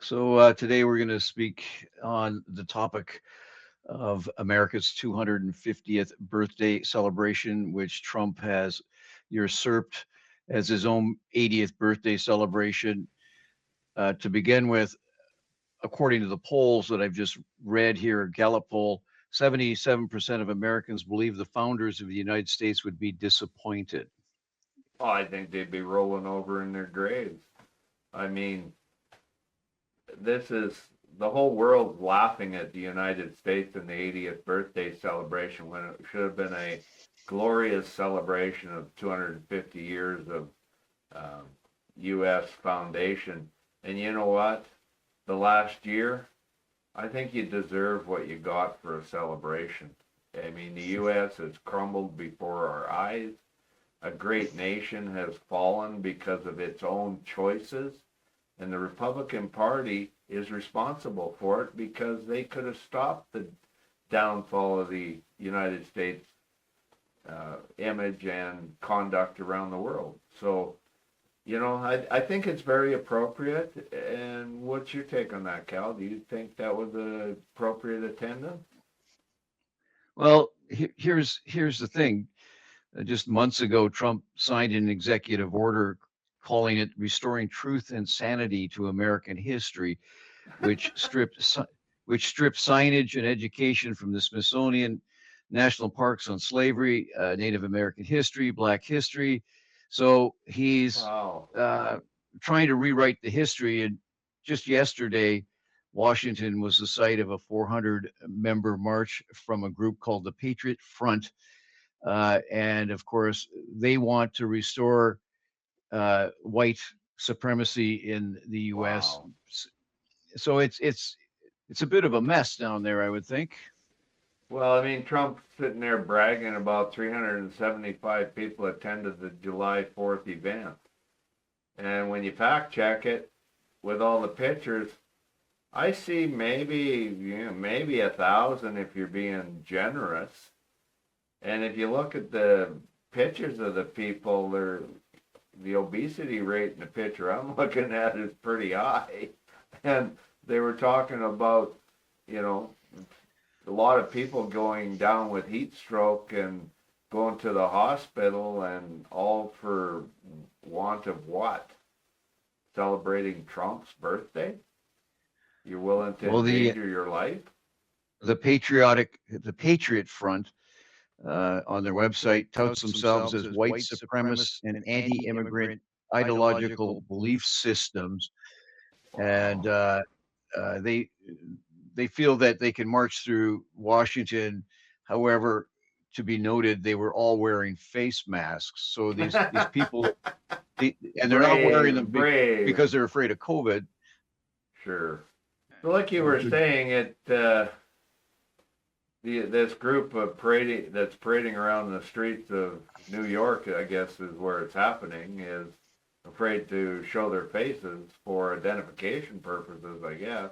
So today we're going to speak on the topic of America's 250th birthday celebration, which Trump has usurped as his own 80th birthday celebration. To begin with, according to the polls that I've just read here, a Gallup poll, 77% of Americans believe the founders of the United States would be disappointed. Oh, I think they'd be rolling over in their graves. I mean, this is the whole world laughing at the United States and the 80th birthday celebration when it should have been a glorious celebration of 250 years of U.S. foundation. And you know what? The last year, I think you deserve what you got for a celebration. I mean, the U.S. has crumbled before our eyes. A great nation has fallen because of its own choices, and the Republican Party is responsible for it because they could have stopped the downfall of the United States image and conduct around the world. So, I think it's very appropriate. And what's your take on that, Cal? Do you think that was an appropriate attendance? Well, here's the thing. Just months ago, Trump signed an executive order calling it "Restoring Truth and Sanity to American History," which stripped signage and education from the Smithsonian, national parks on slavery, Native American history, Black history. So he's Wow. trying to rewrite the history. And just yesterday, Washington was the site of a 400-member march from a group called the Patriot Front. And of course, they want to restore white supremacy in the U.S. Wow. So it's a bit of a mess down there, I would think. Well, I mean, Trump's sitting there bragging about 375 people attended the July 4th event. And when you fact check it with all the pictures, I see maybe 1,000 if you're being generous. And if you look at the pictures of the people, the obesity rate in the picture I'm looking at is pretty high. And they were talking about, you know, a lot of people going down with heat stroke and going to the hospital, and all for want of what? Celebrating Trump's birthday? You're willing to Well, endanger your life? the Patriot Front on their website touts themselves as white supremacist and anti-immigrant ideological belief systems, and Wow. they feel that they can march through Washington. However, to be noted, they were all wearing face masks. So these people, and they're not wearing them Brave. because they're afraid of COVID. Sure. So like you were saying, this group of that's parading around the streets of New York, I guess is where it's happening, is afraid to show their faces for identification purposes, I guess.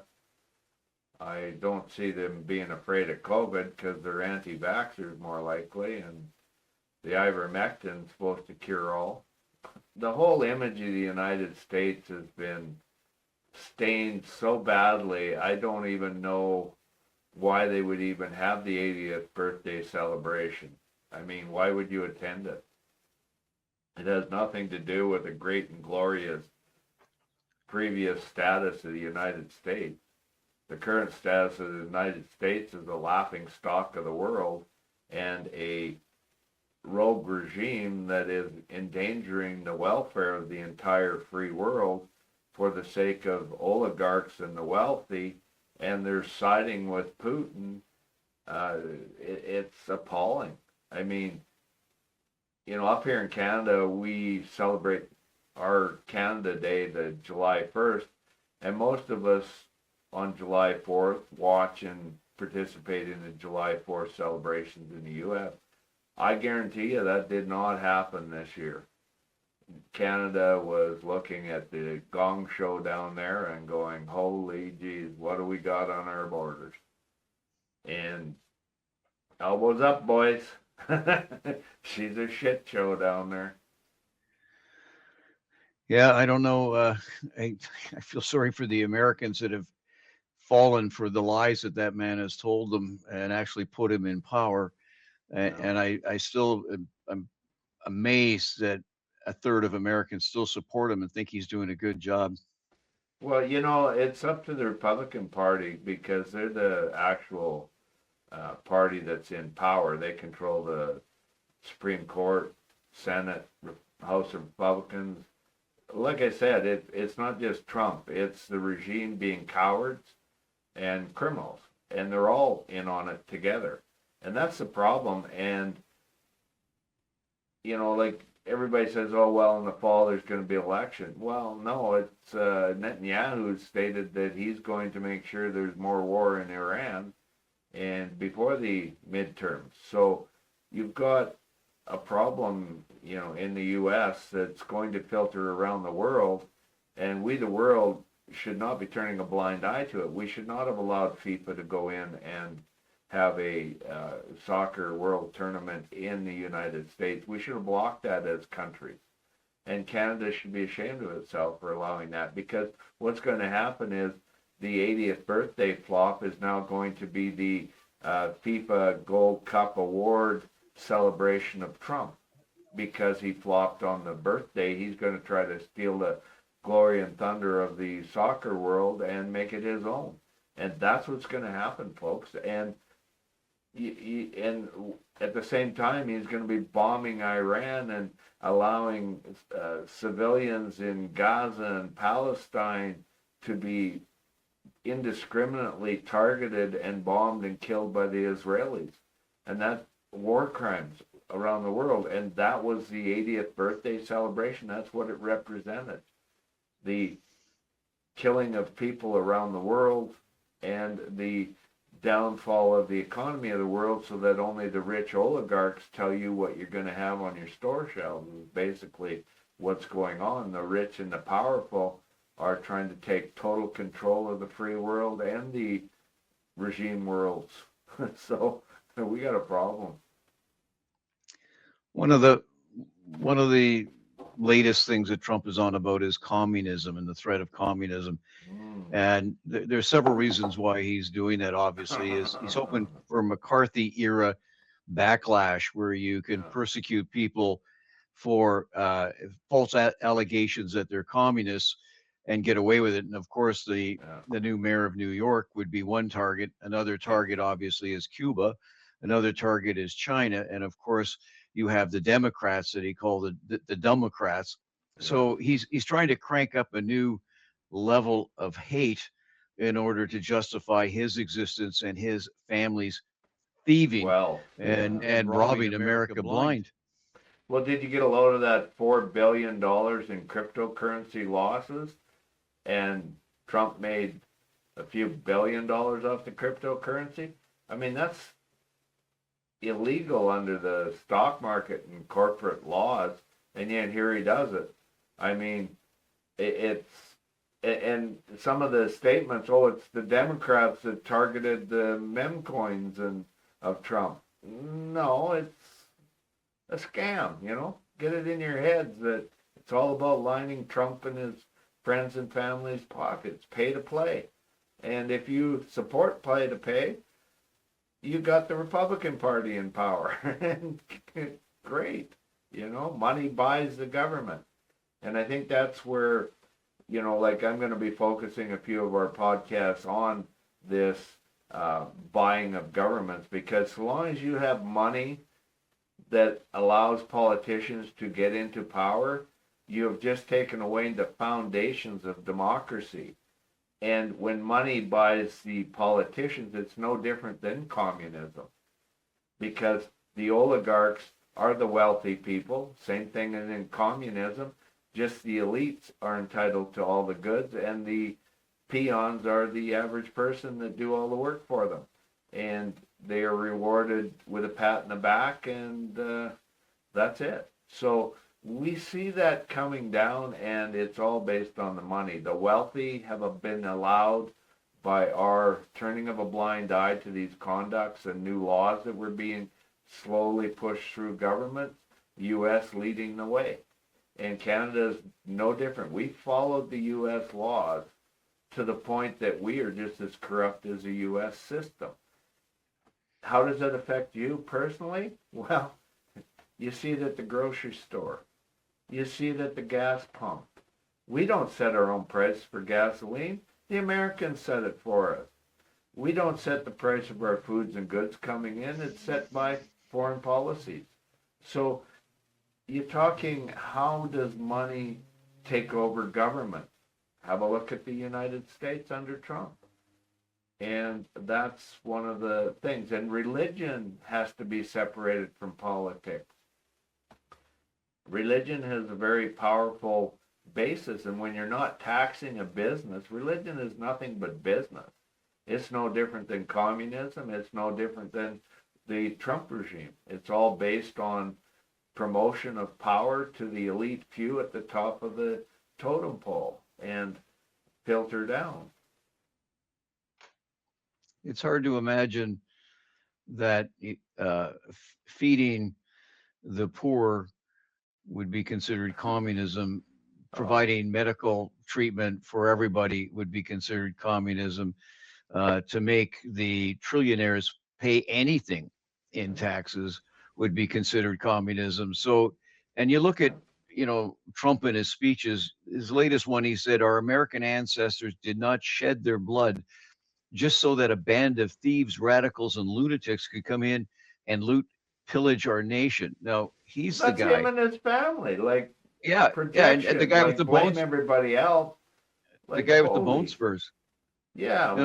I don't see them being afraid of COVID because they're anti-vaxxers more likely, and the ivermectin's supposed to cure all. The whole image of the United States has been stained so badly, I don't even know why they would even have the 80th birthday celebration. I mean, why would you attend it? It has nothing to do with the great and glorious previous status of the United States. The current status of the United States is a laughing stock of the world and a rogue regime that is endangering the welfare of the entire free world for the sake of oligarchs and the wealthy, and they're siding with Putin. It's appalling. I mean, up here in Canada, we celebrate our Canada Day, the July 1st, and most of us on July 4th watch and participate in the July 4th celebrations in the U.S. I guarantee you that did not happen this year. Canada was looking at the gong show down there and going, holy geez, what do we got on our borders? And elbows up, boys. She's a shit show down there. Yeah, I don't know. I, I feel sorry for the Americans that have fallen for the lies that that man has told them and actually put him in power. Yeah. And I still I'm amazed that a third of Americans still support him and think he's doing a good job. Well, you know, it's up to the Republican Party because they're the actual party that's in power. They control the Supreme Court, Senate, House of Republicans. Like I said, it's not just Trump. It's the regime being cowards and criminals, and they're all in on it together. And that's the problem. And you know, like everybody says, oh well, in the fall there's going to be election. Well, no, it's Netanyahu stated that he's going to make sure there's more war in Iran and before the midterms. So you've got a problem, you know, in the U.S. that's going to filter around the world, and we, the world, should not be turning a blind eye to it. We should not have allowed FIFA to go in and have a soccer world tournament in the United States. We should have blocked that as countries. And Canada should be ashamed of itself for allowing that, because what's going to happen is the 80th birthday flop is now going to be the FIFA Gold Cup Award celebration of Trump. Because he flopped on the birthday, he's going to try to steal the glory and thunder of the soccer world and make it his own. And that's what's going to happen, folks. And at the same time, he's going to be bombing Iran and allowing civilians in Gaza and Palestine to be indiscriminately targeted and bombed and killed by the Israelis. And that's war crimes around the world. And that was the 80th birthday celebration. That's what it represented. The killing of people around the world and the downfall of the economy of the world, so that only the rich oligarchs tell you what you're going to have on your store shelves. Is basically what's going on. The rich and the powerful are trying to take total control of the free world and the regime worlds. So we got a problem. One of the one of the latest things that Trump is on about is communism and the threat of communism. And there's several reasons why he's doing that. Obviously, is he's hoping for McCarthy era backlash where you can persecute people for false allegations that they're communists and get away with it. And of course, the new mayor of New York would be one target. Another target, obviously, is Cuba. Another target is China, and of course, you have the Democrats that he called the Democrats. So he's trying to crank up a new level of hate in order to justify his existence and his family's thieving and robbing America blind. Well, did you get a load of that $4 billion in cryptocurrency losses? And Trump made a few $1 billion off the cryptocurrency? I mean, that's illegal under the stock market and corporate laws, and yet here he does it. I mean, it's, and some of the statements, oh, it's the Democrats that targeted the memecoins and of Trump. No, it's a scam, you know. Get it in your heads that it's all about lining Trump and his friends and family's pockets. Pay to play. And if you support pay to pay, you got the Republican Party in power. And great. You know, money buys the government. And I think that's where, you know, like I'm going to be focusing a few of our podcasts on this buying of governments, because so long as you have money that allows politicians to get into power, you have just taken away the foundations of democracy. And when money buys the politicians, it's no different than communism, because the oligarchs are the wealthy people. Same thing as in communism, just the elites are entitled to all the goods, and the peons are the average person that do all the work for them. And they are rewarded with a pat in the back, and that's it. So we see that coming down, and it's all based on the money. The wealthy have been allowed, by our turning of a blind eye to these conducts and new laws that were being slowly pushed through government, the U.S. leading the way. And Canada is no different. We followed the U.S. laws to the point that we are just as corrupt as the U.S. system. How does that affect you personally? Well, you see it at the grocery store. You see it at the gas pump. We don't set our own price for gasoline. The Americans set it for us. We don't set the price of our foods and goods coming in. It's set by foreign policies. So you're talking, how does money take over government? Have a look at the United States under Trump. And that's one of the things. And religion has to be separated from politics. Religion has a very powerful basis, and when you're not taxing a business, religion is nothing but business. It's no different than communism. It's no different than the Trump regime. It's all based on promotion of power to the elite few at the top of the totem pole and filter down. It's hard to imagine that feeding the poor would be considered communism. Providing medical treatment for everybody would be considered communism. To make the trillionaires pay anything in taxes would be considered communism. So, and you look at, Trump in his speeches, his latest one, he said, our American ancestors did not shed their blood just so that a band of thieves, radicals, and lunatics could come in and loot, pillage our nation. Now, he's That's the guy. him and his family. Like, Yeah, projection. and the guy with the blame bones, everybody else. the guy with the bone spurs. Yeah,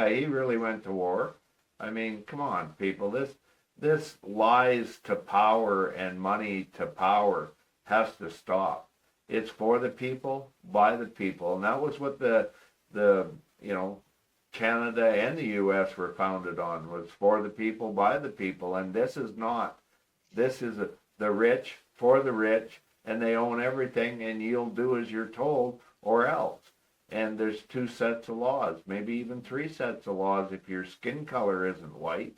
he really went to war. I mean, come on, people. This lies to power and money to power has to stop. It's for the people, by the people, and that was what the Canada and the U.S. were founded on, was for the people, by the people, and this is not. This is the rich for the rich, and they own everything, and you'll do as you're told or else. And there's 2 sets of laws, maybe even 3 sets of laws if your skin color isn't white.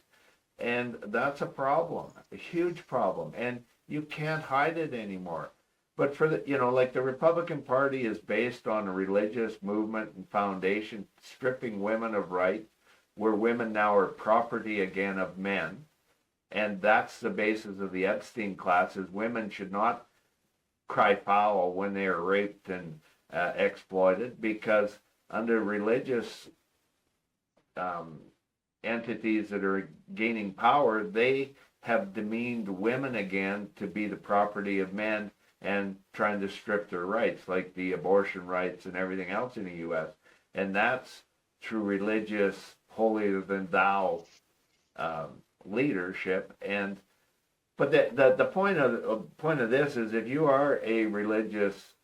And that's a problem, a huge problem, and you can't hide it anymore. But for the Republican Party is based on a religious movement and foundation, stripping women of rights, where women now are property again of men. And that's the basis of the Epstein classes. Women should not cry foul when they are raped and exploited, because under religious entities that are gaining power, they have demeaned women again to be the property of men and trying to strip their rights, like the abortion rights and everything else in the U.S. And that's through religious, holier than thou leadership. But the point of this is, if you are a religious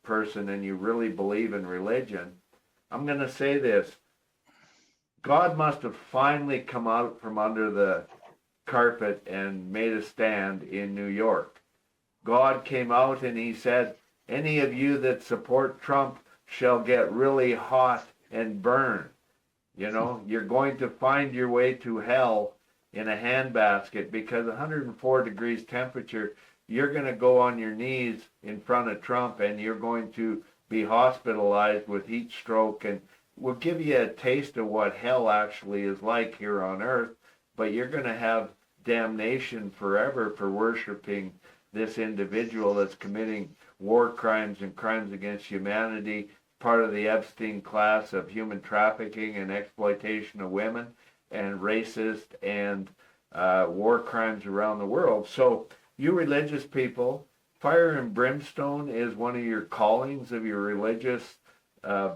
person and you really believe in religion, I'm going to say this: God must have finally come out from under the carpet and made a stand in New York. God came out and he said, any of you that support Trump shall get really hot and burn. You're going to find your way to hell in a handbasket, because 104 degrees temperature, you're going to go on your knees in front of Trump, and you're going to be hospitalized with heat stroke, and we'll give you a taste of what hell actually is like here on earth, but you're going to have damnation forever for worshiping this individual that's committing war crimes and crimes against humanity, part of the Epstein class of human trafficking and exploitation of women, and racist and war crimes around the world. So you religious people, fire and brimstone is one of your callings of your religious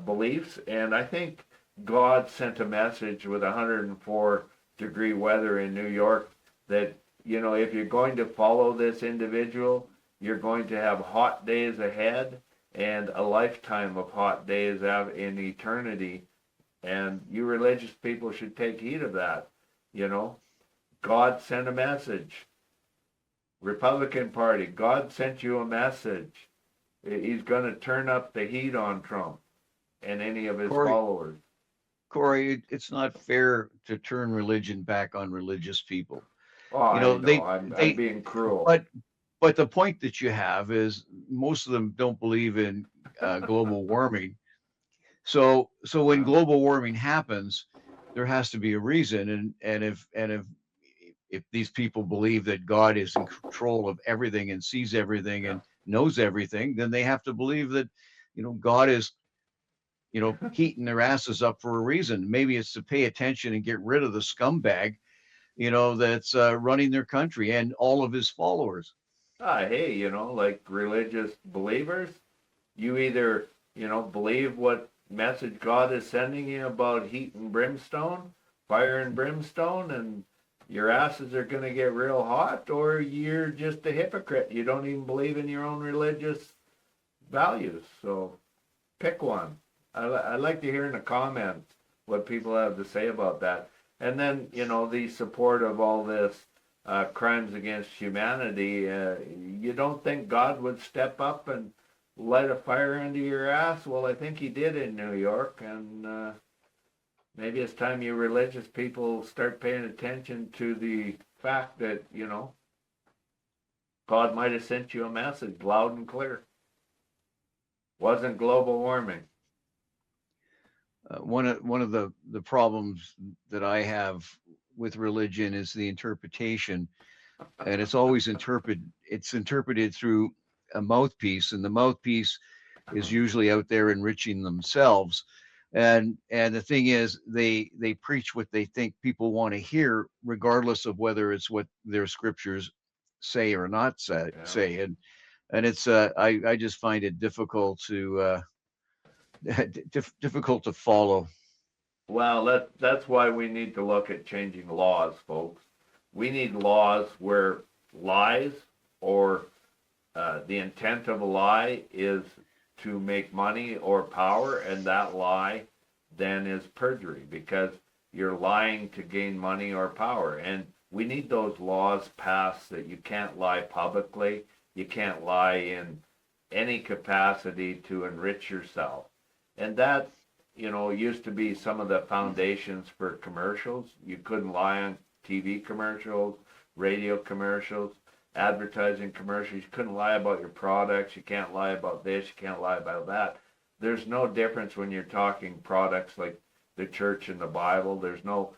beliefs, and I think God sent a message with 104-degree weather in New York that, if you're going to follow this individual, you're going to have hot days ahead and a lifetime of hot days out in eternity. And you religious people should take heed of that. God sent a message. Republican Party, God sent you a message. He's going to turn up the heat on Trump and any of his followers. Cory, it's not fair to turn religion back on religious people. Oh, I'm being cruel. but the point that you have is most of them don't believe in global warming. So when global warming happens, there has to be a reason. And if these people believe that God is in control of everything and sees everything Yeah. and knows everything, then they have to believe that, God is, heating their asses up for a reason. Maybe it's to pay attention and get rid of the scumbag, that's running their country and all of his followers. Hey, like religious believers, you either, believe what message God is sending you about heat and brimstone, fire and brimstone, and your asses are going to get real hot, or you're just a hypocrite. You don't even believe in your own religious values. So pick one. I'd like to hear in the comments what people have to say about that. And then, the support of all this crimes against humanity. You don't think God would step up and light a fire under your ass? Well, I think he did in New York, and maybe it's time you religious people start paying attention to the fact that, God might have sent you a message loud and clear. Wasn't global warming. One of the problems that I have with religion is the interpretation, and it's interpreted through a mouthpiece, and the mouthpiece is usually out there enriching themselves. And the thing is, they preach what they think people want to hear, regardless of whether it's what their scriptures say or not say. And it's I just find it difficult to difficult to follow. Well, that's why we need to look at changing laws, folks. We need laws where lies or the intent of a lie is to make money or power, and that lie then is perjury because you're lying to gain money or power. And we need those laws passed that you can't lie publicly, you can't lie in any capacity to enrich yourself. And that, used to be some of the foundations for commercials. You couldn't lie on TV commercials, radio commercials, advertising commercials. You couldn't lie about your products. You can't lie about this. You can't lie about that. There's no difference when you're talking products like the church and the Bible. There's no,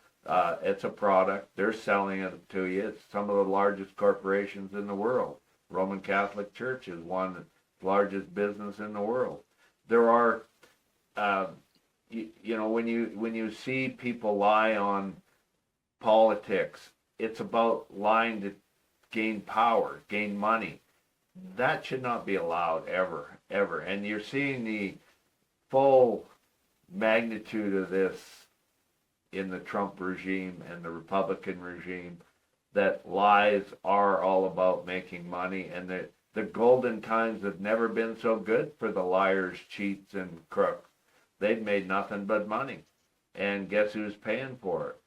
it's a product. They're selling it to you. It's some of the largest corporations in the world. Roman Catholic Church is one of the largest business in the world. There are, when you see people lie on politics, it's about lying to gain power, gain money. That should not be allowed ever, ever. And you're seeing the full magnitude of this in the Trump regime and the Republican regime, that lies are all about making money, and the golden times have never been so good for the liars, cheats, and crooks. They've made nothing but money. And guess who's paying for it?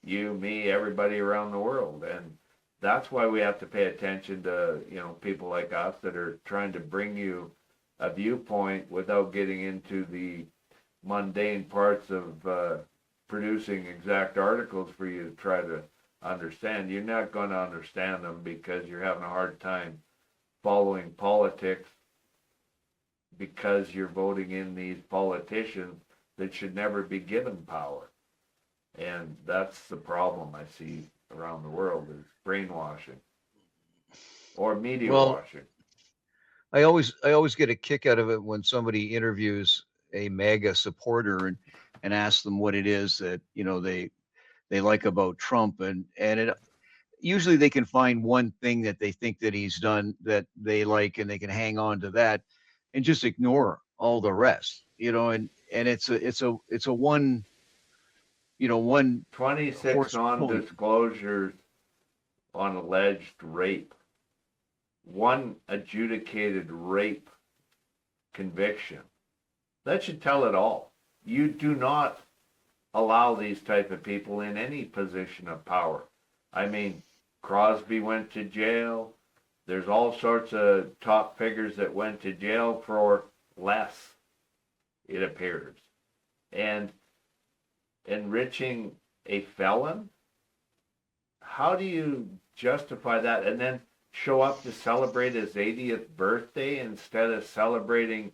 You, me, everybody around the world. And that's why we have to pay attention to, people like us that are trying to bring you a viewpoint without getting into the mundane parts of producing exact articles for you to try to understand. You're not going to understand them because you're having a hard time following politics, because you're voting in these politicians that should never be given power. And that's the problem I see around the world, is brainwashing or media washing. I always get a kick out of it when somebody interviews a MAGA supporter and asks them what it is that they like about Trump, and it usually they can find one thing that they think that he's done that they like, and they can hang on to that and just ignore all the rest. And it's a one 26 horse pony. non-disclosures on alleged rape. One adjudicated rape conviction. That should tell it all. You do not allow these type of people in any position of power. I mean, Crosby went to jail. There's all sorts of top figures that went to jail for less, it appears. And enriching a felon? How do you justify that? And then show up to celebrate his 80th birthday instead of celebrating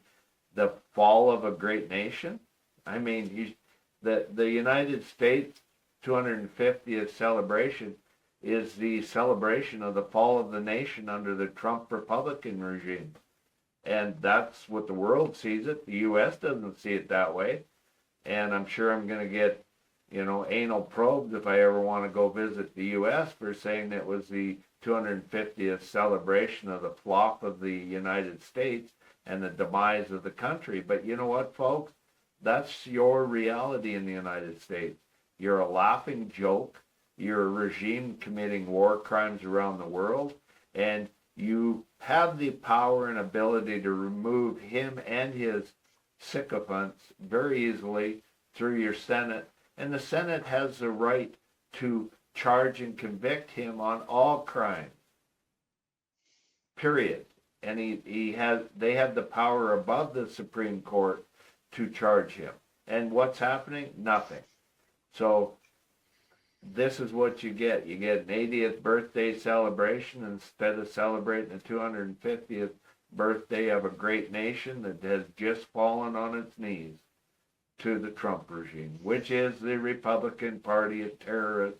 the fall of a great nation? I mean, the United States 250th celebration is the celebration of the fall of the nation under the Trump Republican regime. And that's what the world sees it. The U.S. doesn't see it that way. And I'm sure I'm going to get, anal probes if I ever want to go visit the U.S. for saying it was the 250th celebration of the flop of the United States and the demise of the country. But you know what, folks? That's your reality in the United States. You're a laughing joke. You're a regime committing war crimes around the world. And you have the power and ability to remove him and his sycophants very easily through your Senate. And the Senate has the right to charge and convict him on all crimes. Period. And they have the power above the Supreme Court to charge him. And what's happening? Nothing. So this is what you get. You get an 80th birthday celebration instead of celebrating the 250th birthday of a great nation that has just fallen on its knees to the Trump regime, which is the Republican Party of terrorists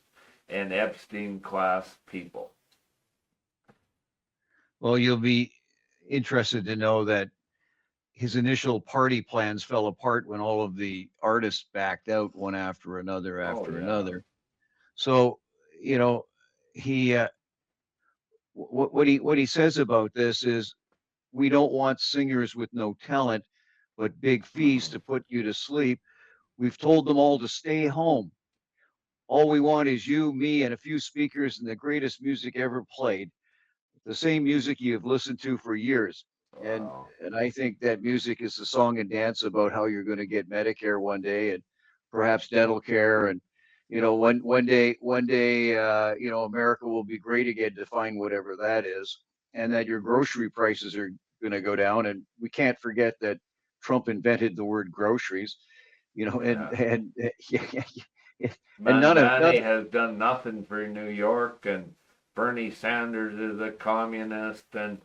and Epstein class people. Well, you'll be interested to know that his initial party plans fell apart when all of the artists backed out one after another another. So, he what he says about this is, we don't want singers with no talent, but big fees to put you to sleep. We've told them all to stay home. All we want is you, me, and a few speakers and the greatest music ever played. The same music you've listened to for years. And Wow. and I think that music is the song and dance about how you're going to get Medicare one day, and perhaps dental care, and one day America will be great again, to find whatever that is, and that your grocery prices are going to go down. And we can't forget that Trump invented the word groceries, and Yeah. and and Melania has done nothing for New York, and Bernie Sanders is a communist, and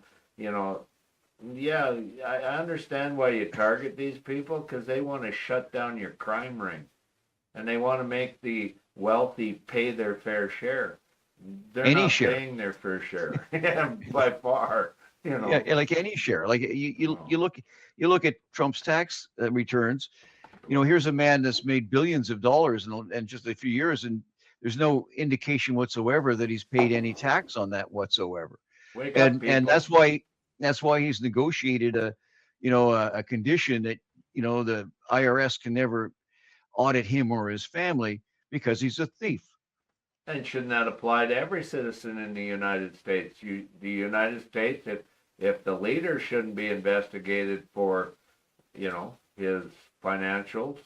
yeah, I understand why you target these people, because they want to shut down your crime ring, and they want to make the wealthy pay their fair share. They're any not share. paying their fair share by far. Yeah, like any share. Like you look at Trump's tax returns. Here's a man that's made billions of dollars in just a few years, and there's no indication whatsoever that he's paid any tax on that whatsoever. Wake up, And people. that's why he's negotiated a condition that the IRS can never audit him or his family, because he's a thief. And shouldn't that apply to every citizen in the United States? The United States, if the leader shouldn't be investigated for, his financials,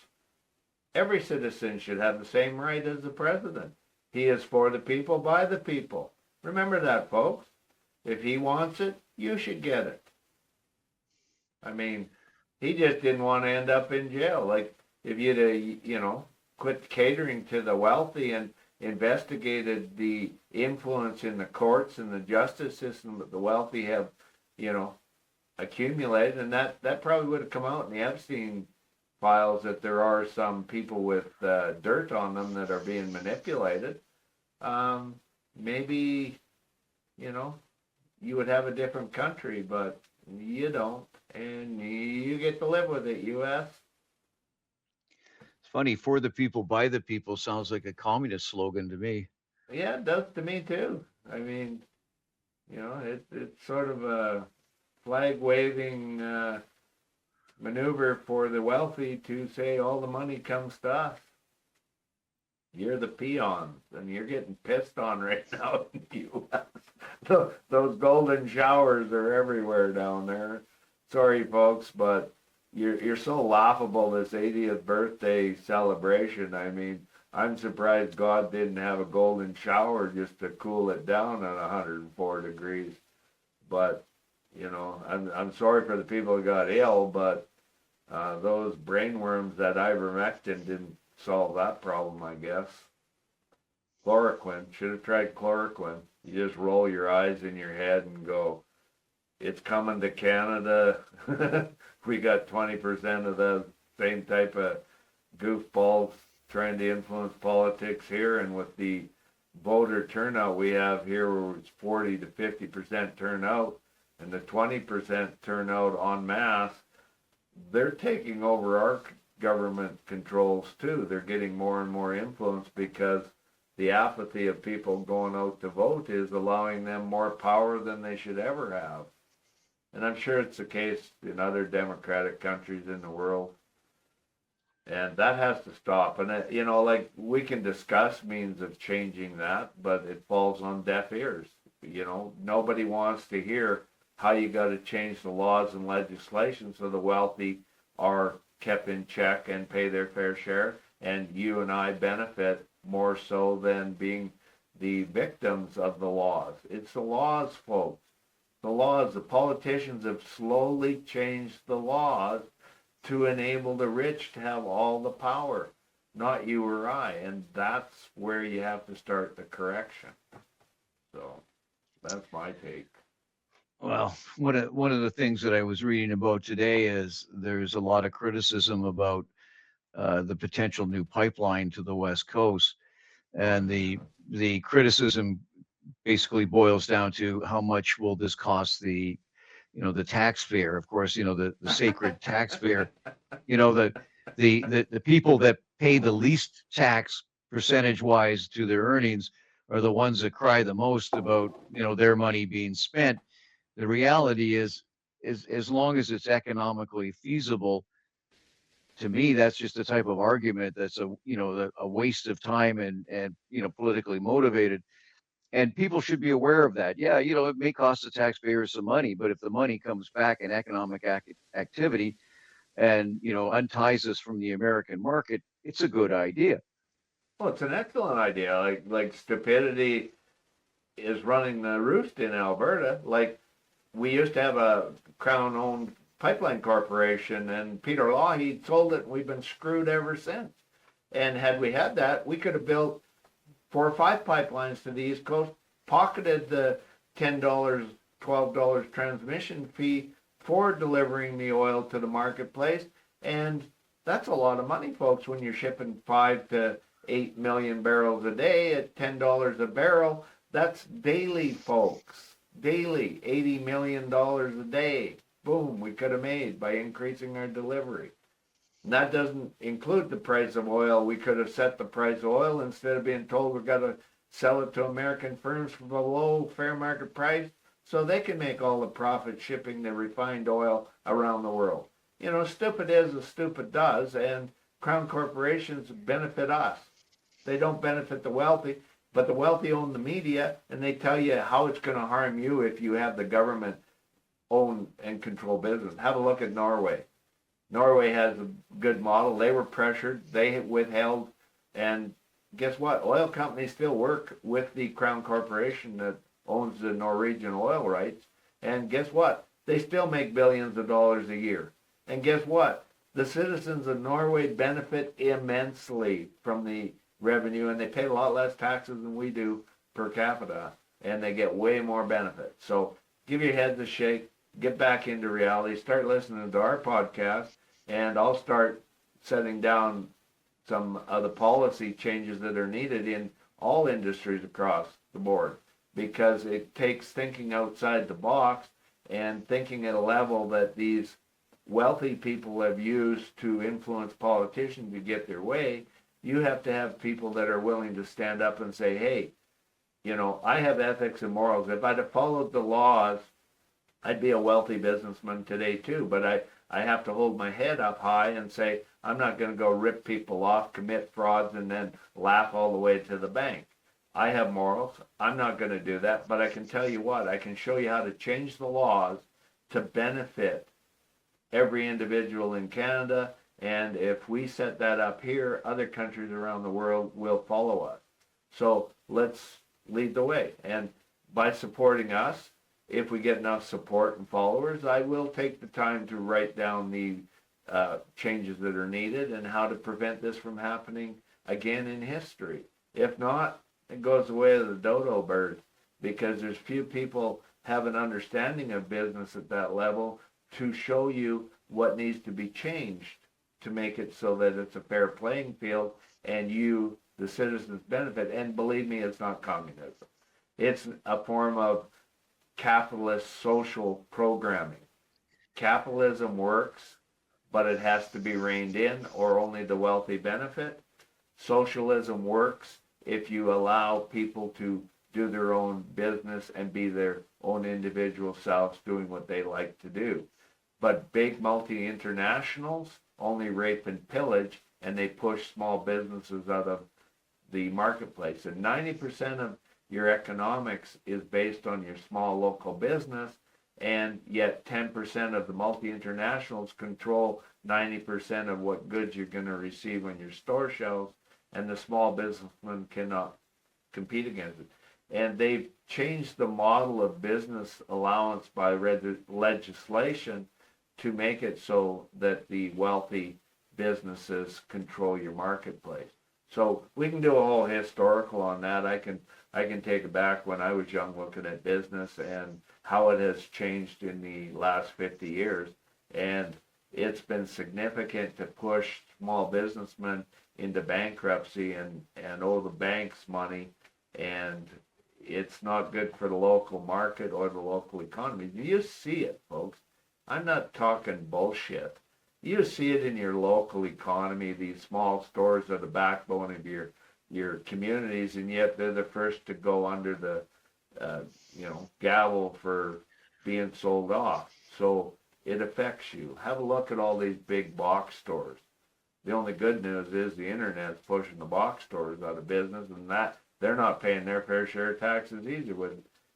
every citizen should have the same right as the president. He is for the people, by the people. Remember that, folks. If he wants it, you should get it. I mean, he just didn't want to end up in jail. Like, if you'd, quit catering to the wealthy and investigated the influence in the courts and the justice system that the wealthy have, accumulated, and that probably would have come out in the Epstein files, that there are some people with dirt on them that are being manipulated. Maybe, you would have a different country, but you don't, and you get to live with it, U.S. It's funny, for the people, by the people sounds like a communist slogan to me. Yeah, it does to me too. I mean, it's sort of a flag waving maneuver for the wealthy to say all the money comes to us. You're the peons, and you're getting pissed on right now in the U.S. Those golden showers are everywhere down there. Sorry, folks, but you're so laughable, this 80th birthday celebration. I mean, I'm surprised God didn't have a golden shower just to cool it down at 104 degrees. But, I'm sorry for the people who got ill, but those brainworms that ivermectin didn't solve that problem, I guess. Chloroquine. Should have tried chloroquine. You just roll your eyes in your head and go, it's coming to Canada. We got 20% of the same type of goofballs trying to influence politics here, and with the voter turnout we have here, where it's 40 to 50% turnout, and the 20% turnout en masse, they're taking over our government controls too. They're getting more and more influence because the apathy of people going out to vote is allowing them more power than they should ever have. And I'm sure it's the case in other democratic countries in the world. And that has to stop. And, like, we can discuss means of changing that, but it falls on deaf ears. Nobody wants to hear how you got to change the laws and legislation so the wealthy are kept in check and pay their fair share, and you and I benefit more so than being the victims of the laws. It's the laws, folks. The laws. The politicians have slowly changed the laws to enable the rich to have all the power, not you or I. And that's where you have to start the correction. So that's my take. Well, one of the things that I was reading about today is there's a lot of criticism about the potential new pipeline to the West Coast, and the criticism basically boils down to how much will this cost the taxpayer. Of course, the sacred taxpayer. The people that pay the least tax percentage wise to their earnings are the ones that cry the most about their money being spent. The reality is as long as it's economically feasible, to me, that's just a type of argument that's a waste of time and politically motivated. And people should be aware of that. Yeah, it may cost the taxpayers some money, but if the money comes back in economic activity and unties us from the American market, it's a good idea. Well, it's an excellent idea. Like stupidity is running the roost in Alberta. Like, we used to have a Crown-owned pipeline corporation, and Peter Lougheed sold it, and we've been screwed ever since. And had we had that, we could have built 4 or 5 pipelines to the East Coast, pocketed the $10, $12 transmission fee for delivering the oil to the marketplace. And that's a lot of money, folks, when you're shipping 5 to 8 million barrels a day at $10 a barrel. That's daily, folks. Daily, $80 million a day. Boom, we could have made by increasing our delivery. And that doesn't include the price of oil. We could have set the price of oil instead of being told we've got to sell it to American firms for below fair market price so they can make all the profit shipping the refined oil around the world. Stupid is as stupid does, and Crown corporations benefit us. They don't benefit the wealthy, but the wealthy own the media, and they tell you how it's going to harm you if you have the government own and control business. Have a look at Norway. Norway has a good model. They were pressured. They withheld. And guess what? Oil companies still work with the Crown Corporation that owns the Norwegian oil rights. And guess what? They still make billions of dollars a year. And guess what? The citizens of Norway benefit immensely from the revenue, and they pay a lot less taxes than we do per capita, and they get way more benefit. So give your heads a shake. Get back into reality, start listening to our podcast, and I'll start setting down some of the policy changes that are needed in all industries across the board, because it takes thinking outside the box and thinking at a level that these wealthy people have used to influence politicians to get their way. You have to have people that are willing to stand up and say, hey, I have ethics and morals. If I'd have followed the laws, I'd be a wealthy businessman today too, but I have to hold my head up high and say, I'm not going to go rip people off, commit frauds, and then laugh all the way to the bank. I have morals. I'm not going to do that, but I can tell you what, I can show you how to change the laws to benefit every individual in Canada, and if we set that up here, other countries around the world will follow us. So let's lead the way, and by supporting us, if we get enough support and followers, I will take the time to write down the changes that are needed and how to prevent this from happening again in history. If not, it goes the way of the dodo bird, because there's few people have an understanding of business at that level to show you what needs to be changed to make it so that it's a fair playing field and you, the citizens, benefit. And believe me, it's not communism. It's a form of capitalist social programming. Capitalism works, but it has to be reined in or only the wealthy benefit. Socialism works if you allow people to do their own business and be their own individual selves doing what they like to do. But big multi-internationals only rape and pillage, and they push small businesses out of the marketplace. And 90% of your economics is based on your small local business, and yet 10% of the multi-internationals control 90% of what goods you're going to receive on your store shelves, and the small businessman cannot compete against it. And they've changed the model of business allowance by legislation to make it so that the wealthy businesses control your marketplace. So we can do a whole historical on that. I can take it back when I was young looking at business and how it has changed in the last 50 years. And it's been significant to push small businessmen into bankruptcy and owe the banks money. And it's not good for the local market or the local economy. You see it, folks. I'm not talking bullshit. You see it in your local economy. These small stores are the backbone of your communities, and yet they're the first to go under the gavel for being sold off. So it affects you. Have a look at all these big box stores. The only good news is the internet's pushing the box stores out of business, and that they're not paying their fair share of taxes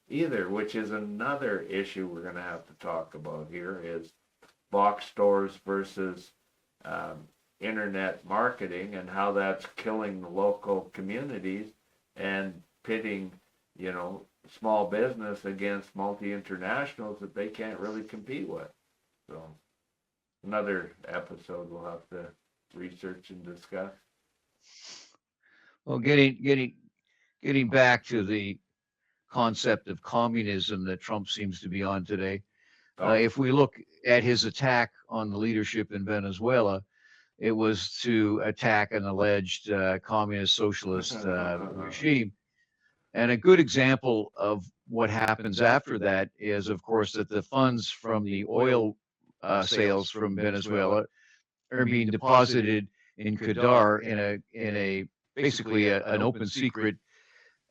either, which is another issue we're going to have to talk about here, is box stores versus internet marketing and how that's killing the local communities and pitting, small business against multi-internationals that they can't really compete with. So another episode we'll have to research and discuss. Well, getting back to the concept of communism that Trump seems to be on today, if we look at his attack on the leadership in Venezuela, it was to attack an alleged communist socialist regime. And a good example of what happens after that is, of course, that the funds from the oil sales from Venezuela are being deposited in Qatar in a basically an open secret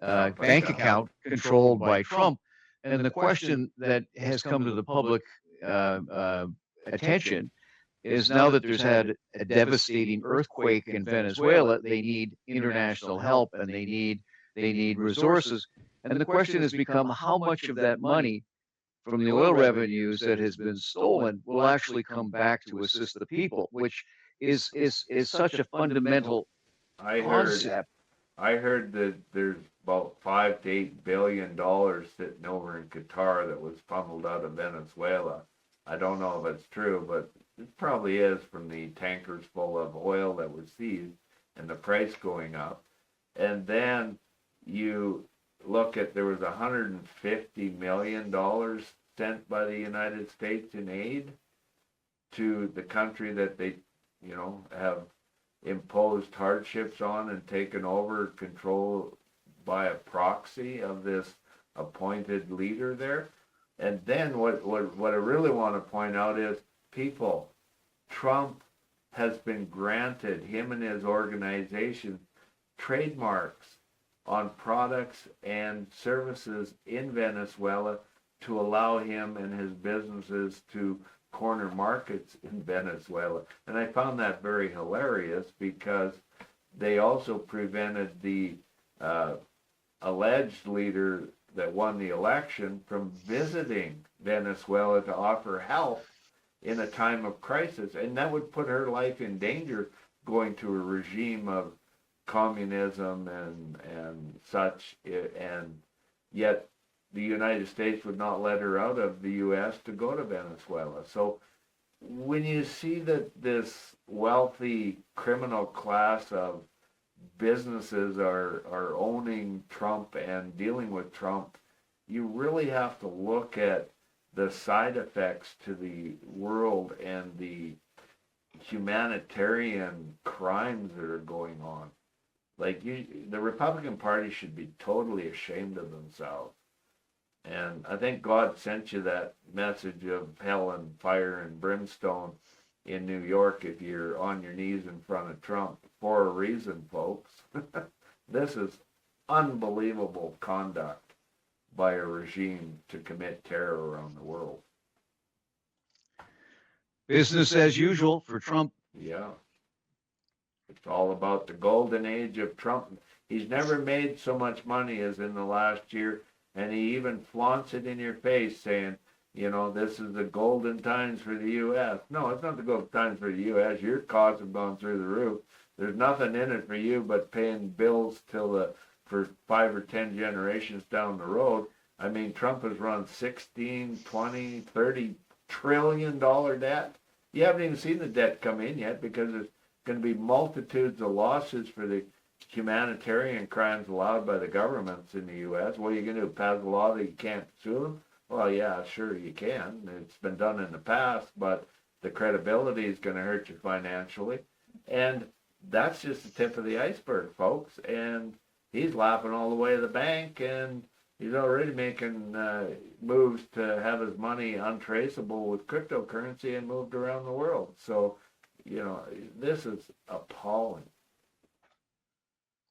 bank account controlled by Trump. And the question that has come to the public attention is, now that there's had a devastating earthquake in Venezuela, they need international help and they need resources. And the question has become, how much of that money from the oil revenues that has been stolen will actually come back to assist the people, which is such a fundamental concept. I heard that there's about $5 to $8 billion sitting over in Qatar that was funneled out of Venezuela. I don't know if it's true, but it probably is, from the tankers full of oil that were seized and the price going up. And then you look at, there was $150 million sent by the United States in aid to the country that they, have imposed hardships on and taken over control by a proxy of this appointed leader there. And then what I really want to point out is, people, Trump has been granted, him and his organization, trademarks on products and services in Venezuela to allow him and his businesses to corner markets in Venezuela. And I found that very hilarious, because they also prevented the alleged leader that won the election from visiting Venezuela to offer help in a time of crisis. And that would put her life in danger, going to a regime of communism and such. And yet the United States would not let her out of the U.S. to go to Venezuela. So when you see that this wealthy criminal class of businesses are owning Trump and dealing with Trump, you really have to look at the side effects to the world and the humanitarian crimes that are going on. Like the Republican Party should be totally ashamed of themselves. And I think God sent you that message of hell and fire and brimstone in New York if you're on your knees in front of Trump for a reason, folks. This is unbelievable conduct by a regime to commit terror around the world. Business as usual for Trump. Yeah. It's all about the golden age of Trump. He's never made so much money as in the last year, and he even flaunts it in your face saying, you know, this is the golden times for the U.S. No, it's not the golden times for the U.S. Your costs have gone through the roof. There's nothing in it for you but paying bills for 5 or 10 generations down the road. I mean, Trump has run 16, 20, 30 trillion dollar debt. You haven't even seen the debt come in yet because there's going to be multitudes of lawsuits for the humanitarian crimes allowed by the governments in the U.S. What are you going to do, pass a law that you can't sue them? Well, yeah, sure you can. It's been done in the past, but the credibility is going to hurt you financially. And that's just the tip of the iceberg, folks. And he's laughing all the way to the bank, and he's already making moves to have his money untraceable with cryptocurrency and moved around the world. So, you know, this is appalling.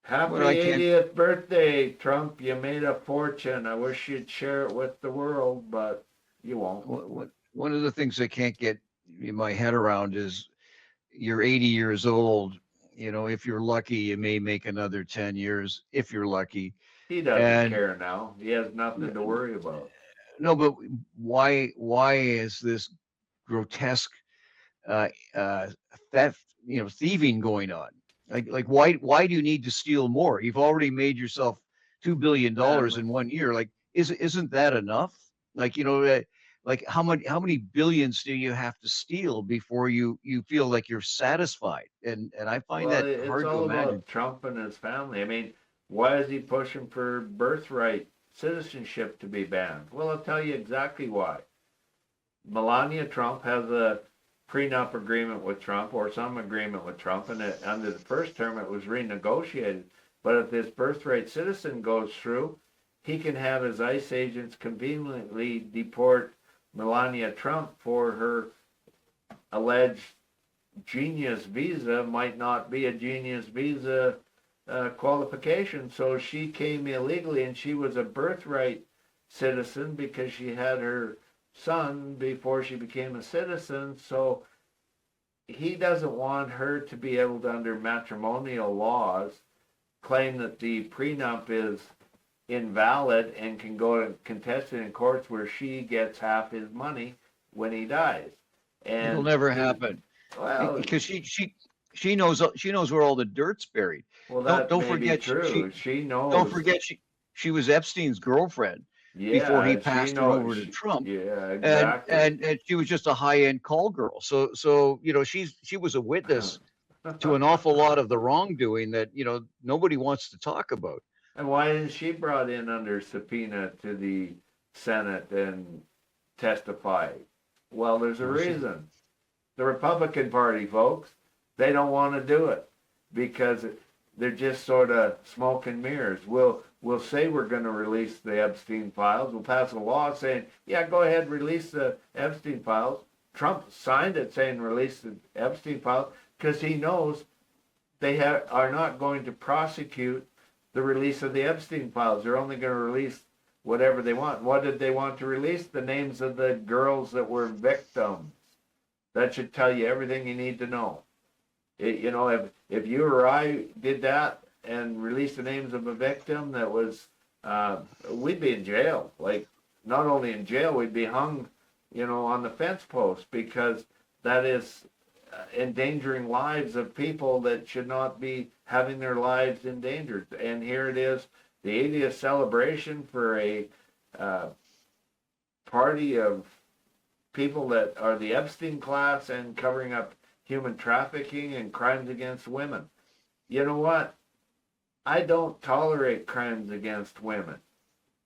Happy 80th birthday, Trump. You made a fortune. I wish you'd share it with the world, but you won't. One of the things I can't get in my head around is you're 80 years old. You know, if you're lucky, you may make another 10 years if you're lucky. He doesn't care now. He has nothing to worry about. No, but why is this grotesque theft, thieving going on? Like why do you need to steal more? You've already made yourself $2 billion in 1 year. Like, isn't that enough? Like, like how many billions do you have to steal before you feel like you're satisfied? And I find that hard to imagine. It's all about Trump and his family. I mean, why is he pushing for birthright citizenship to be banned? Well, I'll tell you exactly why. Melania Trump has a prenup agreement with Trump or some agreement with Trump, and under the first term it was renegotiated. But if this birthright citizen goes through, he can have his ICE agents conveniently deport Melania Trump for her alleged genius visa. Might not be a genius visa qualification. So she came illegally, and she was a birthright citizen because she had her son before she became a citizen. So he doesn't want her to be able to, under matrimonial laws, claim that the prenup is invalid and can go and contest it in courts where she gets half his money when he dies. And it'll never happen. Well, because she knows where all the dirt's buried. Well, that don't may forget be true. She knows. Don't forget she was Epstein's girlfriend. Yeah, before he passed her over to Trump. Yeah, exactly. And she was just a high-end call girl. So she was a witness to an awful lot of the wrongdoing that nobody wants to talk about. And why isn't she brought in under subpoena to the Senate and testify? Well, there's a reason. The Republican Party, folks, they don't want to do it because they're just sort of smoke and mirrors. We'll say we're going to release the Epstein files. We'll pass a law saying, yeah, go ahead, release the Epstein files. Trump signed it saying release the Epstein files because he knows they are not going to prosecute the release of the Epstein files. They're only going to release whatever they want. What did they want to release? The names of the girls that were victims. That should tell you everything you need to know. If you or I did that and released the names of a victim that was, we'd be in jail. Like, not only in jail, we'd be hung, on the fence post because that is endangering lives of people that should not be having their lives endangered. And here it is, the 80th celebration for a party of people that are the Epstein class and covering up human trafficking and crimes against women. You know what? I don't tolerate crimes against women.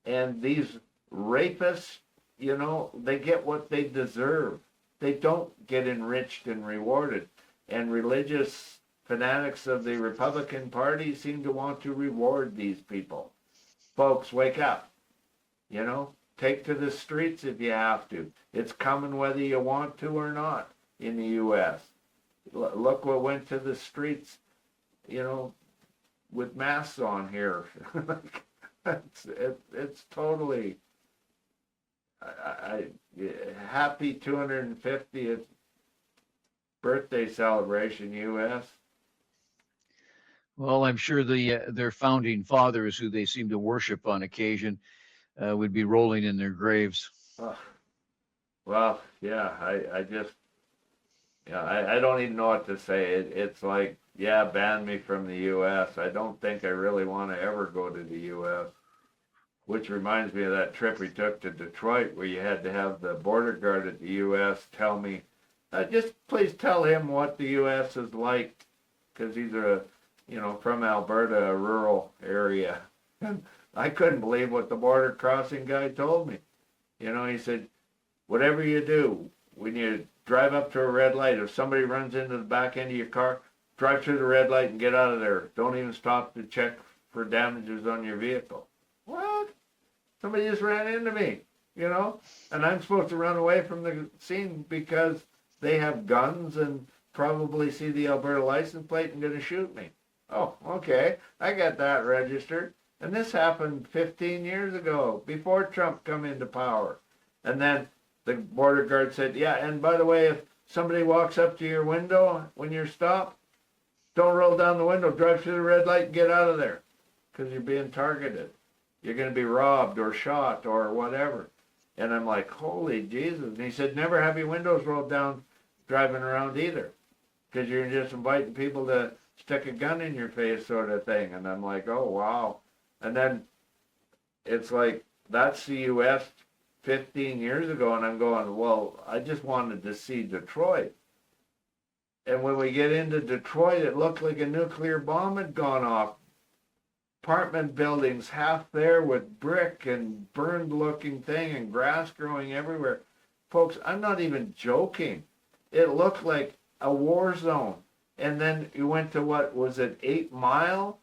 And these rapists, you know, they get what they deserve. They don't get enriched and rewarded. And religious fanatics of the Republican Party seem to want to reward these people. Folks, wake up. You know, take to the streets if you have to. It's coming whether you want to or not in the U.S. Look what went to the streets, you know, with masks on here. It's totally happy 250th birthday celebration, U.S. Well, I'm sure their founding fathers, who they seem to worship on occasion, would be rolling in their graves. Well, yeah, I don't even know what to say. It's like, yeah, ban me from the U.S. I don't think I really want to ever go to the U.S. Which reminds me of that trip we took to Detroit, where you had to have the border guard at the U.S. tell me, just please tell him what the U.S. is like, because he's from Alberta, a rural area. And I couldn't believe what the border crossing guy told me. You know, he said, whatever you do, when you drive up to a red light, if somebody runs into the back end of your car, drive through the red light and get out of there. Don't even stop to check for damages on your vehicle. What? Somebody just ran into me, you know? And I'm supposed to run away from the scene because they have guns and probably see the Alberta license plate and going to shoot me. Oh, okay. I got that registered. And this happened 15 years ago, before Trump come into power. And then the border guard said, yeah, and by the way, if somebody walks up to your window when you're stopped, don't roll down the window, drive through the red light and get out of there, because you're being targeted. You're going to be robbed or shot or whatever. And I'm like, holy Jesus. And he said, never have your windows rolled down driving around either, because you're just inviting people to stick a gun in your face sort of thing. And I'm like, oh, wow. And then it's like, that's the U.S. 15 years ago, and I'm going, well, I just wanted to see Detroit. And when we get into Detroit, it looked like a nuclear bomb had gone off. Apartment buildings half there with brick and burned looking thing and grass growing everywhere. Folks, I'm not even joking. It looked like a war zone. And then you went to, what was it, 8 Mile?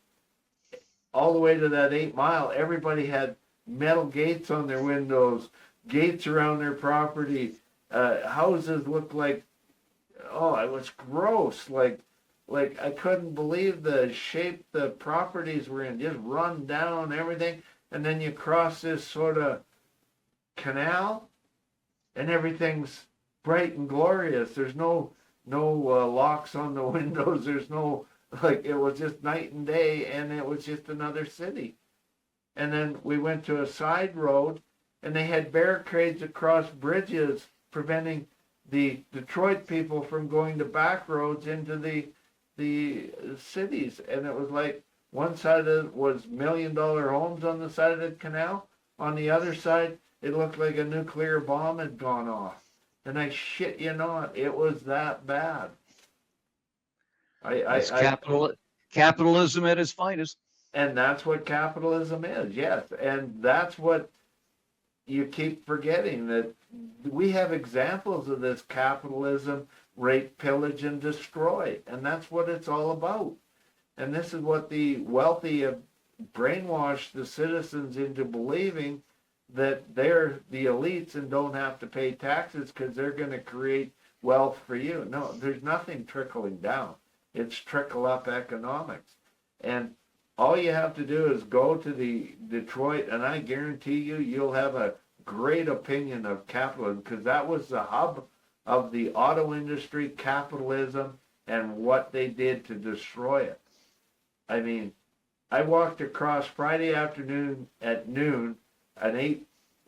All the way to that 8 Mile, everybody had metal gates on their windows, gates around their property. Houses looked like, oh, it was gross. Like I couldn't believe the shape the properties were in, just run down, everything. And then you cross this sort of canal, and everything's bright and glorious. There's no locks on the windows. There's no, like, it was just night and day, and it was just another city. And then we went to a side road, and they had barricades across bridges preventing the Detroit people from going to back roads into the cities. And it was like, one side of it was $1 million homes on the side of the canal. On the other side, it looked like a nuclear bomb had gone off. And I shit you not, it was that bad. It's capitalism at its finest. And that's what capitalism is, yes. And that's what you keep forgetting, that we have examples of this capitalism: rape, pillage, and destroy. And that's what it's all about. And this is what the wealthy have brainwashed the citizens into believing, that they're the elites and don't have to pay taxes because they're going to create wealth for you. No, there's nothing trickling down. It's trickle-up economics. And all you have to do is go to the Detroit, and I guarantee you'll have a great opinion of capitalism, because that was the hub of the auto industry, capitalism, and what they did to destroy it. I mean, I walked across Friday afternoon at noon, an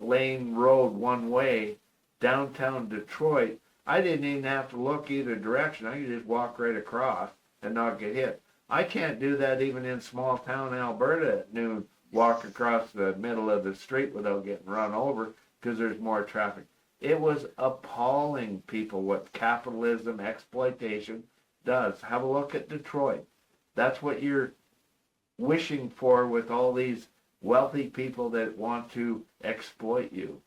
8-lane road one way, downtown Detroit. I didn't even have to look either direction. I could just walk right across and not get hit. I can't do that even in small town Alberta at noon, walk across the middle of the street without getting run over, because there's more traffic. It was appalling, people, what capitalism, exploitation does. Have a look at Detroit. That's what you're wishing for with all these wealthy people that want to exploit you.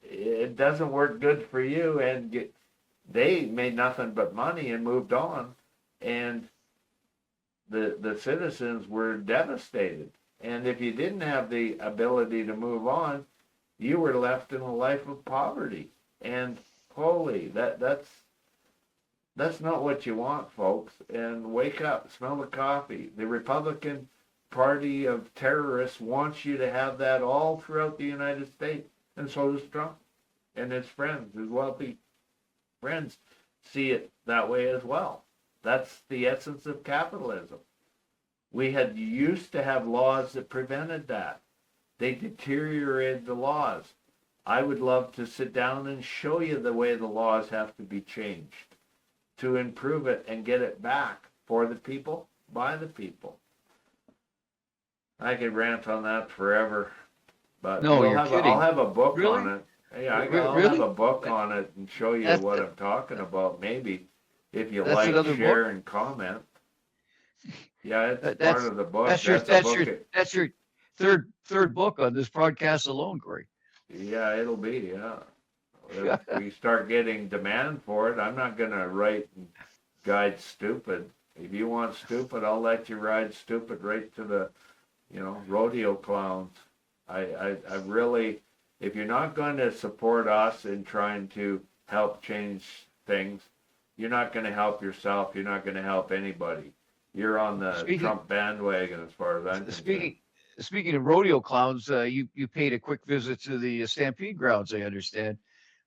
It doesn't work good for you, and they made nothing but money and moved on, and the citizens were devastated. And if you didn't have the ability to move on, you were left in a life of poverty. And holy, that's not what you want, folks. And wake up, smell the coffee. The Republican Party of terrorists wants you to have that all throughout the United States, and so does Trump and his friends, his wealthy friends, see it that way as well. That's the essence of capitalism. We had used to have laws that prevented that. They deteriorated the laws. I would love to sit down and show you the way the laws have to be changed to improve it and get it back for the people, by the people. I could rant on that forever, but No, you're kidding. I'll have a book Really? on it. Yeah, I'll Really? have a book on it and show you That's- what I'm talking about, maybe, if you That's like, another share, book? and comment. Yeah, it's That's- part of the book. That's your That's a book. that's your third book on this podcast alone, Cory. Yeah, it'll be, yeah. If we start getting demand for it, I'm not going to write and guide stupid. If you want stupid, I'll let you ride stupid right to the, rodeo clowns. I really, if you're not going to support us in trying to help change things, you're not going to help yourself. You're not going to help anybody. You're on the Trump bandwagon as far as I'm concerned. Speaking of rodeo clowns, you paid a quick visit to the Stampede grounds, I understand.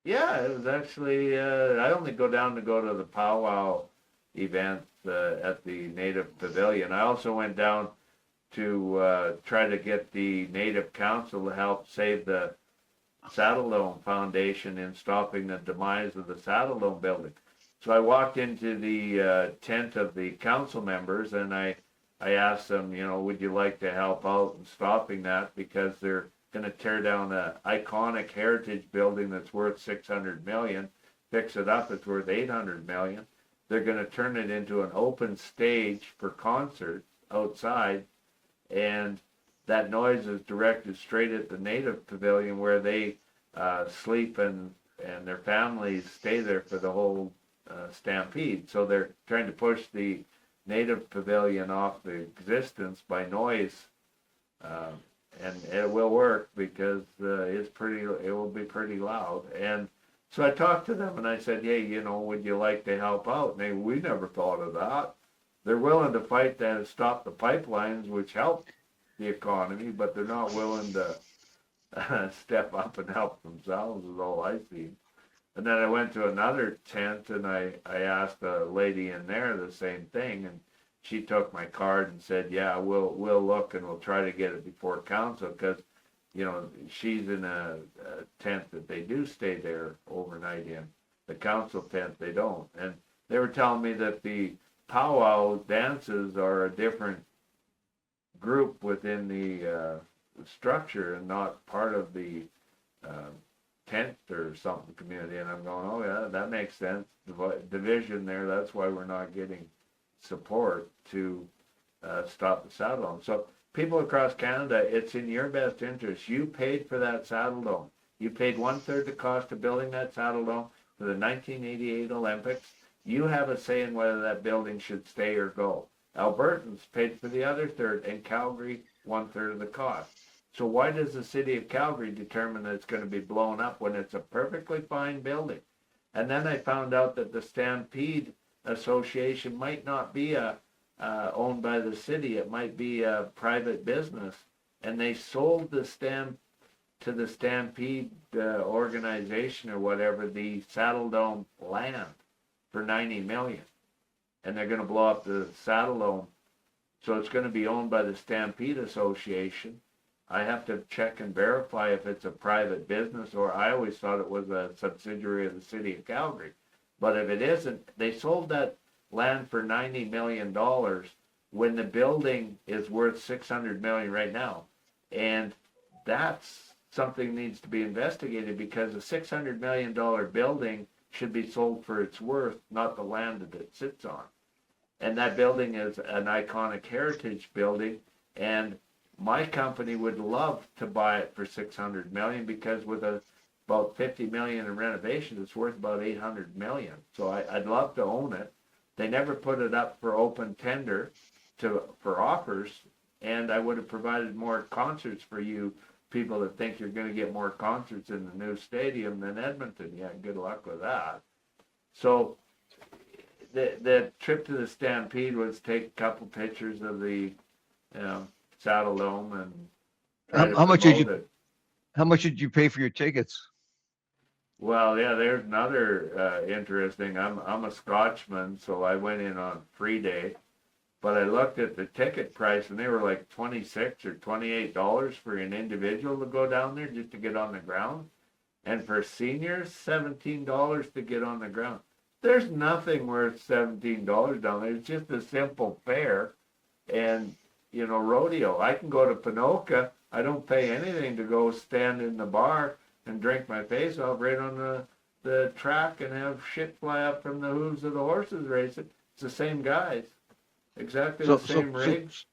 Yeah, it was actually, I only go to the powwow event at the Native Pavilion. I also went down to try to get the Native Council to help save the Saddledome Foundation in stopping the demise of the Saddledome building. So I walked into the tent of the council members, and I asked them, would you like to help out in stopping that, because they're going to tear down an iconic heritage building that's worth $600 million, fix it up, it's worth $800 million. They're going to turn it into an open stage for concerts outside, and that noise is directed straight at the Native Pavilion, where they sleep and their families stay there for the whole stampede. So they're trying to push the Native Pavilion off the existence by noise, and it will work because it will be pretty loud. And so I talked to them and I said, hey, would you like to help out? And we never thought of that. They're willing to fight to stop the pipelines, which help the economy, but they're not willing to step up and help themselves, is all I see. And then I went to another tent, and I asked a lady in there the same thing, and she took my card and said, yeah, we'll look and we'll try to get it before council, because, she's in a tent that they do stay there overnight in. The council tent, they don't. And they were telling me that the powwow dances are a different group within the structure and not part of the tent or something community. And I'm going, oh yeah, that makes sense. Division there, that's why we're not getting support to stop the Saddledome. So people across Canada, it's in your best interest. You paid for that Saddledome. You paid 1/3 the cost of building that Saddledome for the 1988 Olympics. You have a say in whether that building should stay or go. Albertans paid for the other third, and Calgary 1/3 of the cost. So why does the city of Calgary determine that it's going to be blown up when it's a perfectly fine building? And then I found out that the Stampede Association might not be owned by the city. It might be a private business. And they sold to the Stampede organization or whatever, the Saddledome land for $90 million. And they're going to blow up the Saddledome. So it's going to be owned by the Stampede Association. I have to check and verify if it's a private business, or I always thought it was a subsidiary of the city of Calgary. But if it isn't, they sold that land for $90 million when the building is worth $600 million right now. And that's something needs to be investigated, because a $600 million building should be sold for its worth, not the land that it sits on. And that building is an iconic heritage building. And my company would love to buy it for 600 million because with about 50 million in renovations, it's worth about 800 million. So I'd love to own it. They never put it up for open tender for offers, and I would have provided more concerts for you people that think you're going to get more concerts in the new stadium than Edmonton. Yeah, good luck with that. So the trip to the Stampede was take a couple pictures of the Saddledome and try to How much did promote you it. how much did you pay for your tickets? Well, yeah, there's another interesting. I'm a Scotchman, so I went in on free day, but I looked at the ticket price and they were like $26 or $28 for an individual to go down there just to get on the ground, and for seniors, $17 to get on the ground. There's nothing worth $17 down there. It's just a simple fare, and rodeo. I can go to Pinoca. I don't pay anything to go stand in the bar and drink my face off right on the track and have shit fly up from the hooves of the horses racing. It's the same guys, exactly the same rigs.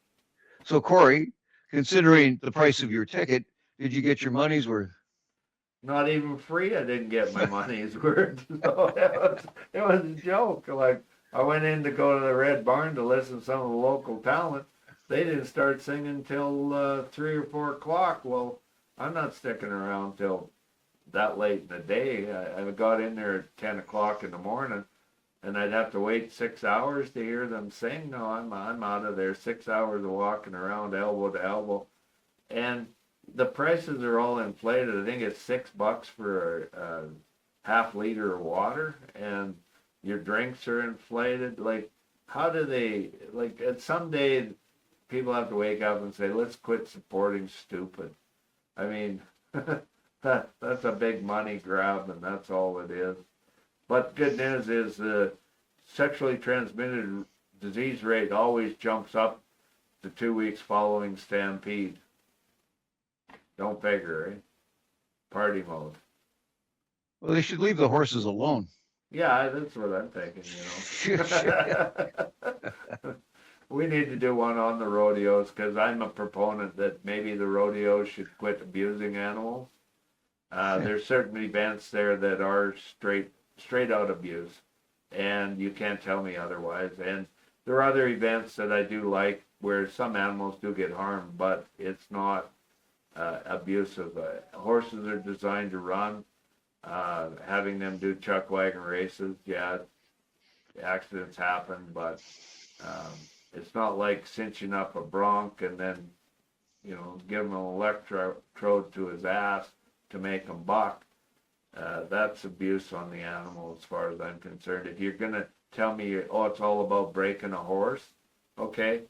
So Corey, considering the price of your ticket, did you get your money's worth? Not even free, I didn't get my money's worth. So it was a joke. Like, I went in to go to the Red Barn to listen to some of the local talent. They didn't start singing till 3 or 4 o'clock. Well, I'm not sticking around till that late in the day. I got in there at 10 o'clock in the morning, and I'd have to wait 6 hours to hear them sing. No, I'm out of there. 6 hours of walking around elbow to elbow. And the prices are all inflated. I think it's $6 for a half liter of water, and your drinks are inflated. Like, how do they, like, at some day, people have to wake up and say, let's quit supporting stupid. I mean, that's a big money grab, and that's all it is. But good news is the sexually transmitted disease rate always jumps up the 2 weeks following Stampede. Don't figure, eh? Party mode. Well, they should leave the horses alone. Yeah, that's what I'm thinking, We need to do one on the rodeos because I'm a proponent that maybe the rodeos should quit abusing animals. There's certain events there that are straight out abuse, and you can't tell me otherwise. And there are other events that I do like where some animals do get harmed, but it's not abusive. Horses are designed to run. Having them do chuck wagon races, yeah, accidents happen, but it's not like cinching up a bronc and then, give him an electrode to his ass to make him buck. That's abuse on the animal as far as I'm concerned. If you're going to tell me, it's all about breaking a horse, okay,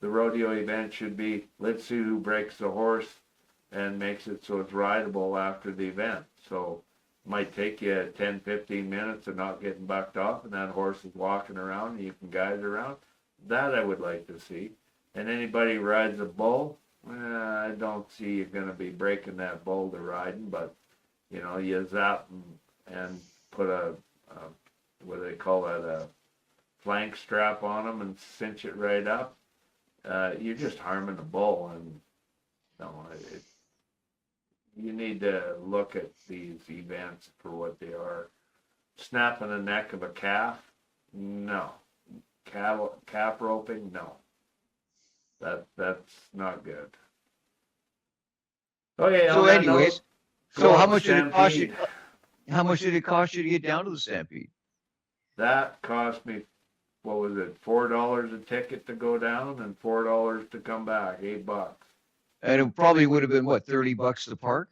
the rodeo event should be, let's see who breaks the horse and makes it so it's rideable after the event. So it might take you 10, 15 minutes of not getting bucked off, and that horse is walking around and you can guide it around. That I would like to see. And anybody who rides a bull, I don't see you're going to be breaking that bull to riding, but, you zap and put what do they call that, a flank strap on them and cinch it right up. You're just harming the bull, and you need to look at these events for what they are. Snapping the neck of a calf, no. Calf roping, no. That's not good. Okay. So, anyways, how much did it cost you? Stampede. How much did it cost you to get down to the Stampede? That cost me, what was it, $4 a ticket to go down and $4 to come back, $8. And it probably would have been what, $30 to park?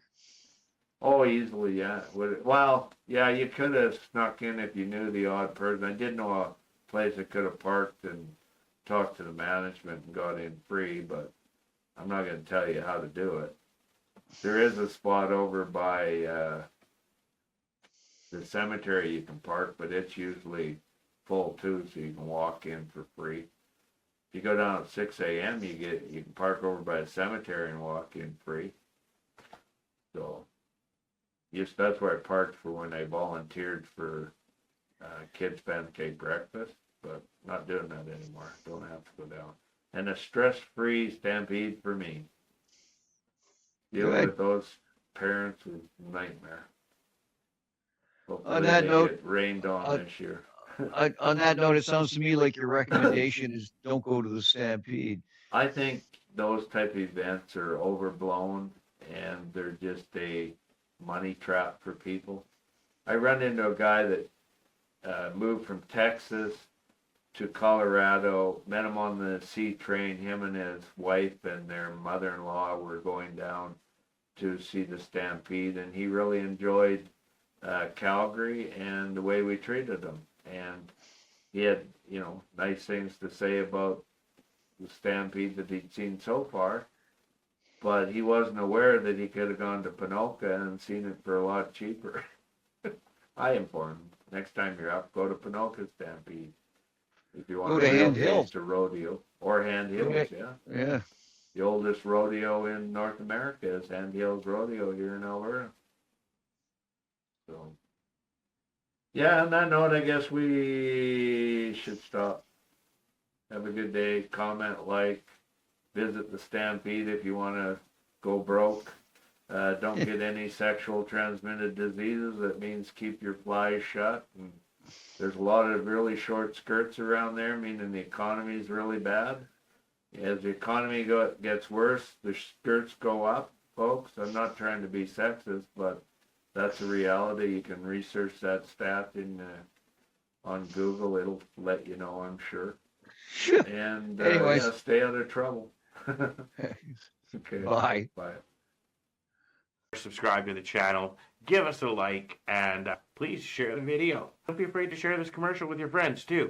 Oh, easily, yeah. Well, yeah, you could have snuck in if you knew the odd person. I did know a place I could have parked and talked to the management and got in free, but I'm not going to tell you how to do it. There is a spot over by the cemetery you can park, but it's usually full too, so you can walk in for free. If you go down at 6 a.m., you can park over by the cemetery and walk in free. So, yes, that's where I parked for when I volunteered for kids pancake breakfast, but not doing that anymore. Don't have to go down. and a stress-free stampede for me. Dealing Good. with those parents is a nightmare. Hopefully On that they note, get rained on this year. on that note, it sounds to me like your recommendation is don't go to the Stampede. I think those type of events are overblown and they're just a money trap for people. I run into a guy that moved from Texas to Colorado, met him on the C train. Him and his wife and their mother-in-law were going down to see the Stampede, and he really enjoyed Calgary and the way we treated him. And he had, nice things to say about the Stampede that he'd seen so far, but he wasn't aware that he could have gone to Ponoka and seen it for a lot cheaper. I informed him, next time you're up, go to Ponoka Stampede. If you want Go to real Hand Hill. taste of rodeo, or Hand Hills, yeah. Yeah. The oldest rodeo in North America is Hand Hills Rodeo here in Alberta. So, yeah, on that note, I guess we should stop. Have a good day. Comment, like, visit the Stampede if you want to go broke. Don't get any sexual transmitted diseases. That means keep your flies shut. And there's a lot of really short skirts around there, meaning the economy is really bad. As the economy gets worse, the skirts go up, folks. I'm not trying to be sexist, but that's a reality. You can research that stat on Google. It'll let you know, I'm sure. And Anyways. yeah, stay out of trouble. Okay. Bye. Bye. Subscribe to the channel, give us a like, and please share the video. Don't be afraid to share this commercial with your friends too.